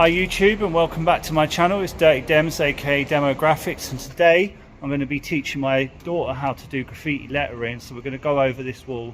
Hi YouTube, and welcome back to my channel. It's Dirty Dems, aka Demo Graphics, and today I'm going to be teaching my daughter how to do graffiti lettering. So we're going to go over this wall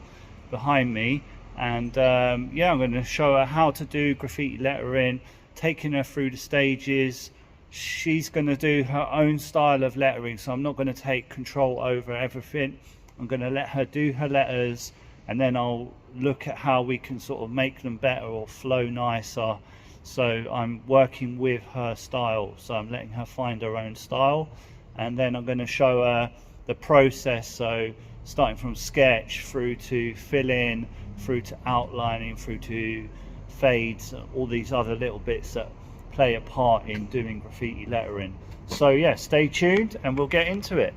behind me, and yeah, I'm going to show her how to do graffiti lettering, taking her through the stages. She's going to do her own style of lettering, so I'm not going to take control over everything. I'm going to let her do her letters, and then I'll look at how we can sort of make them better or flow nicer. So I'm working with her style, so I'm letting her find her own style, and then I'm going to show her the process, so starting from sketch through to fill in, through to outlining, through to fades, all these other little bits that play a part in doing graffiti lettering. So yeah, stay tuned and we'll get into it.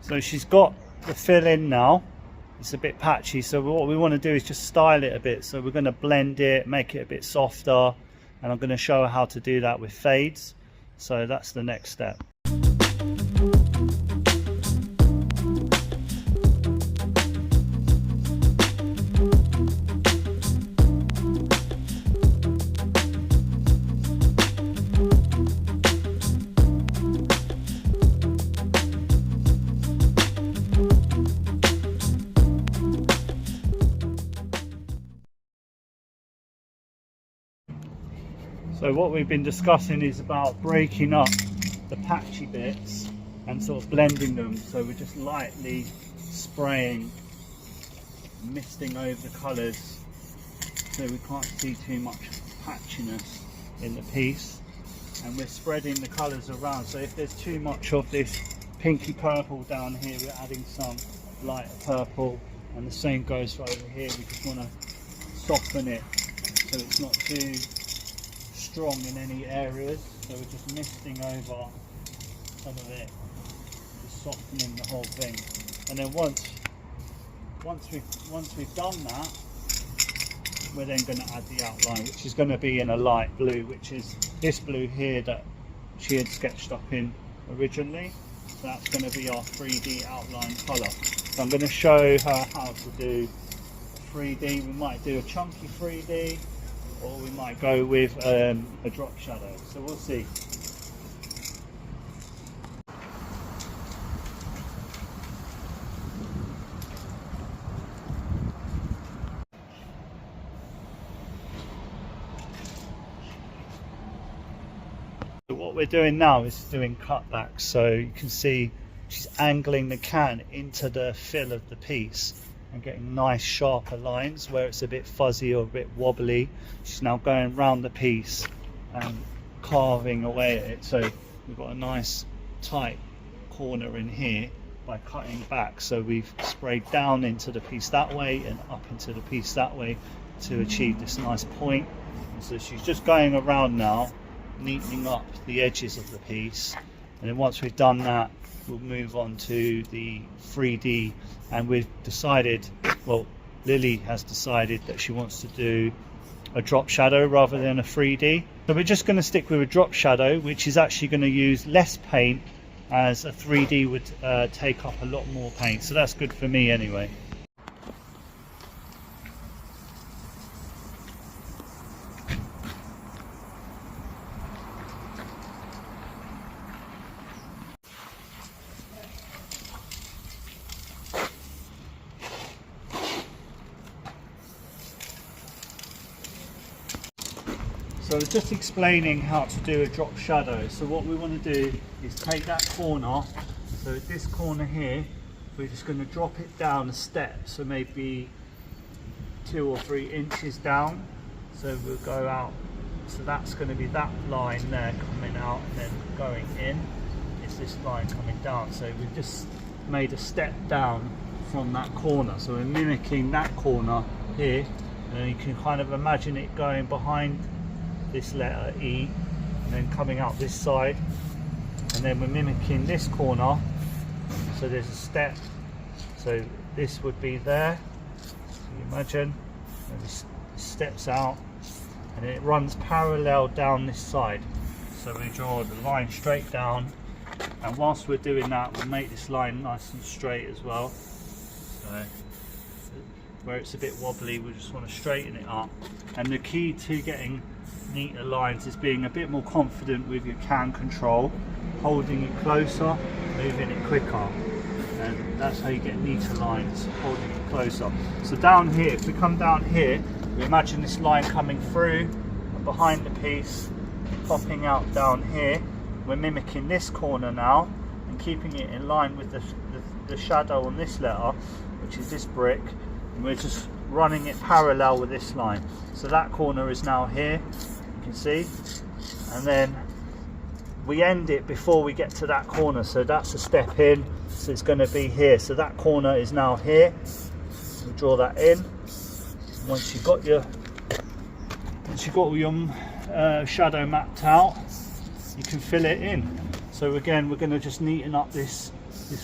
So she's got the fill in now. It's a bit patchy, so what we want to do is just style it a bit. So we're going to blend it, make it a bit softer, and I'm going to show her how to do that with fades. So that's the next step. So what we've been discussing is about breaking up the patchy bits and sort of blending them. So we're just lightly spraying, misting over the colours so we can't see too much patchiness in the piece. And we're spreading the colours around. So if there's too much of this pinky purple down here, we're adding some lighter purple. And the same goes for over here. We just want to soften it so it's not too strong in any areas, so we're just misting over some of it, just softening the whole thing. And then once we've done that, we're then going to add the outline, which is going to be in a light blue, which is this blue here that she had sketched up in originally. So that's going to be our 3D outline colour. So I'm going to show her how to do 3D. We might do a chunky 3D, or we might go with a drop shadow, so we'll see. So what we're doing now is doing cutbacks, so you can see she's angling the can into the fill of the piece and getting nice sharper lines where it's a bit fuzzy or a bit wobbly. She's now going round the piece and carving away at it, so we've got a nice tight corner in here by cutting back. So we've sprayed down into the piece that way and up into the piece that way to achieve this nice point. And so she's just going around now, neatening up the edges of the piece, and then once we've done that, we'll move on to the 3D. And we've decided, well, Lily has decided that she wants to do a drop shadow rather than a 3D. So we're just going to stick with a drop shadow, which is actually going to use less paint, as a 3D would take up a lot more paint. So that's good for me anyway. So I was just explaining how to do a drop shadow. So what we want to do is take that corner, so this corner here, we're just going to drop it down a step, so maybe 2 or 3 inches down. So we'll go out, so that's going to be that line there coming out and then going in. It's this line coming down. So we've just made a step down from that corner. So we're mimicking that corner here, and you can kind of imagine it going behind this letter E and then coming out this side, and then we're mimicking this corner. So there's a step, so this would be there, so you imagine, and this steps out and it runs parallel down this side. So we draw the line straight down, and whilst we're doing that, we'll make this line nice and straight as well. So where it's a bit wobbly, we just want to straighten it up. And the key to getting neater lines is being a bit more confident with your can control, holding it closer, moving it quicker, and that's how you get neater lines, holding it closer. So down here, if we come down here, we imagine this line coming through and behind the piece, popping out down here. We're mimicking this corner now and keeping it in line with the shadow on this letter, which is this brick, and we're just running it parallel with this line. So that corner is now here, you can see, and then we end it before we get to that corner. So that's a step in, so it's going to be here. So that corner is now here. We draw that in. Once you've got all your shadow mapped out, you can fill it in. So again, we're going to just neaten up this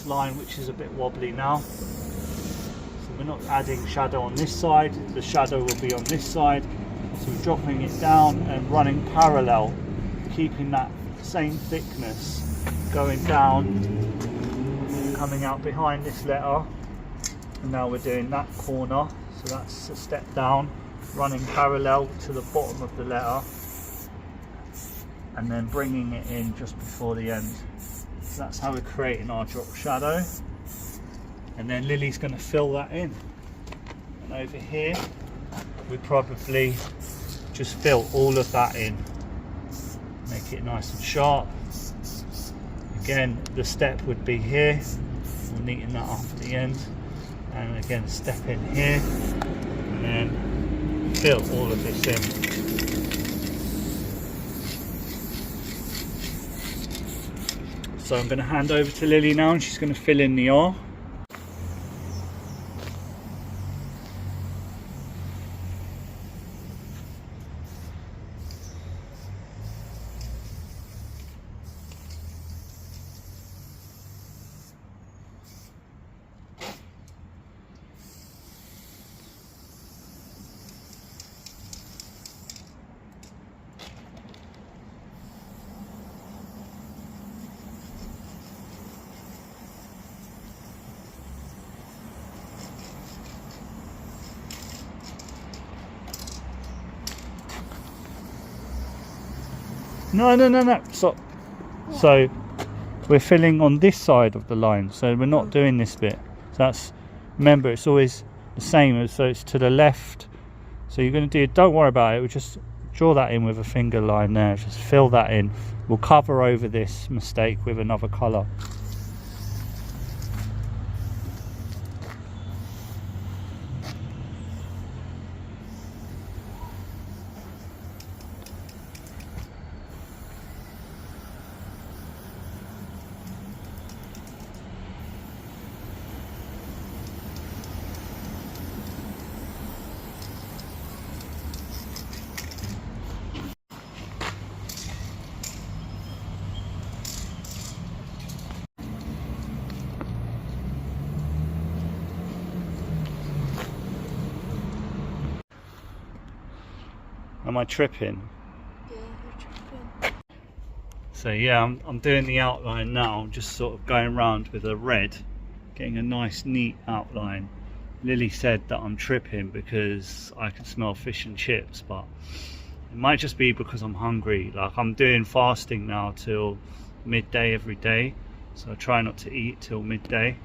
line, which is a bit wobbly now. So we're not adding shadow on this side, the shadow will be on this side. So we're dropping it down and running parallel, keeping that same thickness, going down, coming out behind this letter. And now we're doing that corner, so that's a step down, running parallel to the bottom of the letter, and then bringing it in just before the end. So that's how we're creating our drop shadow. And then Lily's going to fill that in. And over here, we probably just fill all of that in. Make it nice and sharp. Again, the step would be here. We'll neaten that up at the end. And again, step in here. And then fill all of this in. So I'm going to hand over to Lily now, and she's going to fill in the R. No, stop. So we're filling on this side of the line, so we're not doing this bit. So that's, remember, it's always the same, so it's to the left. So you're going to do, don't worry about it, we'll just draw that in with a finger line there, just fill that in. We'll cover over this mistake with another colour. Am I tripping? Yeah, you're tripping. So yeah, I'm doing the outline now, just sort of going around with a red, getting a nice neat outline. Lily said that I'm tripping because I can smell fish and chips, but it might just be because I'm hungry. Like, I'm doing fasting now till midday every day, so I try not to eat till midday.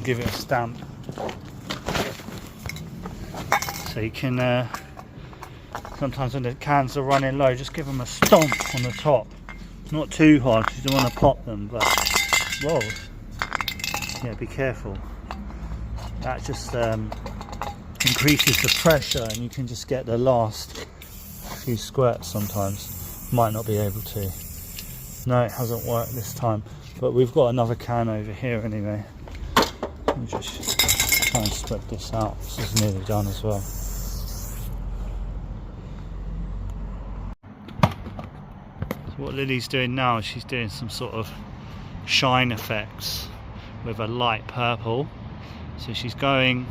Give it a stamp, so you can sometimes when the cans are running low, just give them a stomp on the top, not too hard because you don't want to pop them, but whoa, yeah, be careful. That just increases the pressure and you can just get the last few squirts. Sometimes might not be able to. No, it hasn't worked this time, but we've got another can over here anyway. We'll just try and spread this out. This is nearly done as well. So what Lily's doing now is she's doing some sort of shine effects with a light purple. So she's going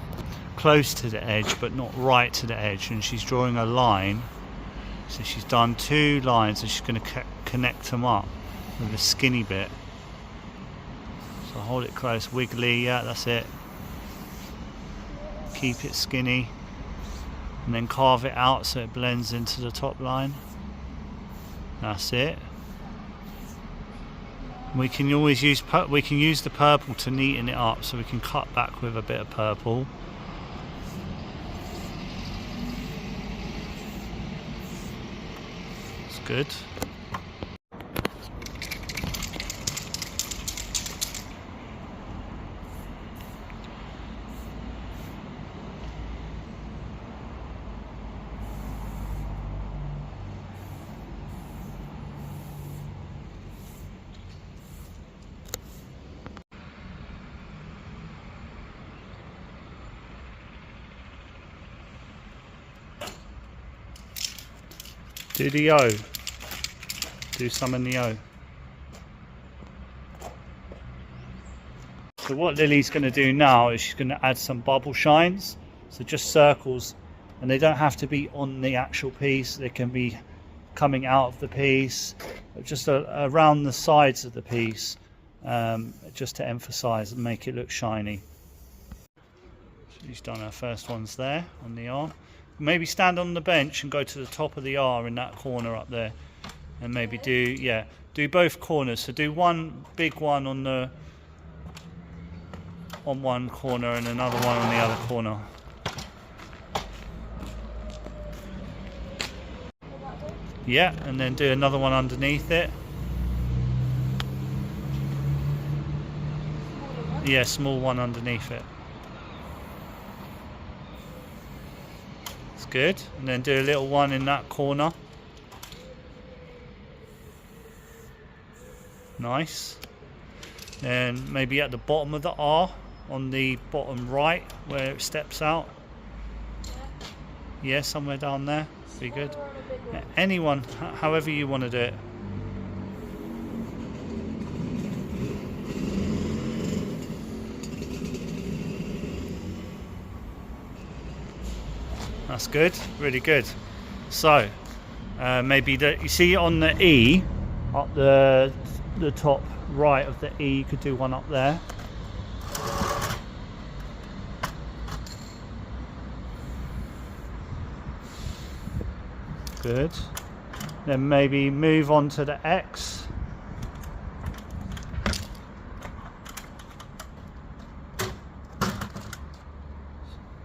close to the edge but not right to the edge, and she's drawing a line. So she's done 2 lines and she's going to connect them up with a skinny bit. So hold it close, wiggly, yeah, that's it. Keep it skinny and then carve it out so it blends into the top line. That's it. We can always use the purple to neaten it up, so we can cut back with a bit of purple. It's good. Do the O. Do some in the O. So what Lily's going to do now is she's going to add some bubble shines. So just circles, and they don't have to be on the actual piece. They can be coming out of the piece, just around the sides of the piece, just to emphasize and make it look shiny. She's done her first ones there on the R. Maybe stand on the bench and go to the top of the R in that corner up there, and maybe do both corners. So do one big one on one corner and another one on the other corner. Yeah, and then do another one underneath it. Yeah, small one underneath it. It's good. And then do a little one in that corner. Nice. Then maybe at the bottom of the R, on the bottom right where it steps out. Yeah, somewhere down there. Be good. Yeah, anyone, however you want to do it. That's good, really good. So maybe you see on the E, up the top right of the E, you could do one up there. Good. Then maybe move on to the X.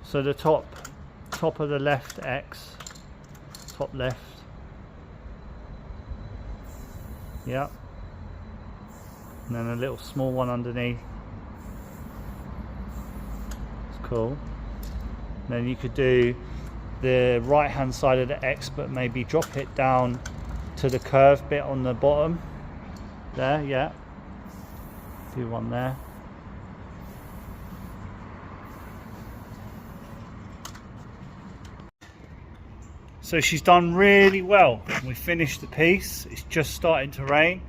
So the top of the left X, top left. Yep. And then a little small one underneath. It's cool. And then you could do the right hand side of the X, but maybe drop it down to the curved bit on the bottom there. Yeah, do one there. So she's done really well. We finished the piece. It's just starting to rain.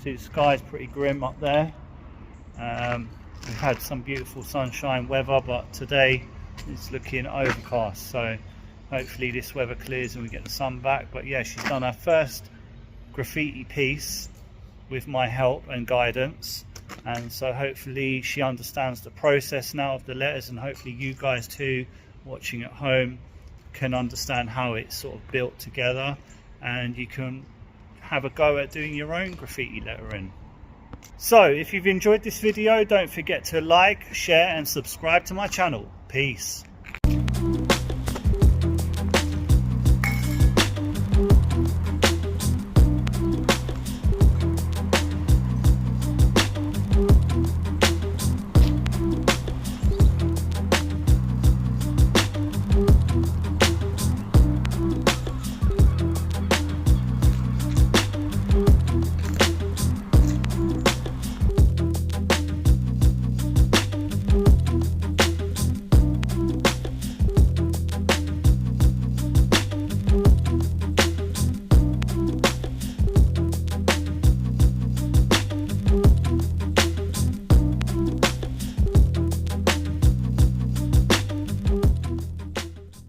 See, the sky's pretty grim up there. We've had some beautiful sunshine weather, but today it's looking overcast, so hopefully this weather clears and we get the sun back. But yeah, she's done her first graffiti piece with my help and guidance, and so hopefully she understands the process now of the letters, and hopefully you guys too watching at home can understand how it's sort of built together, and you can have a go at doing your own graffiti lettering. So if you've enjoyed this video, don't forget to like, share and subscribe to my channel. Peace.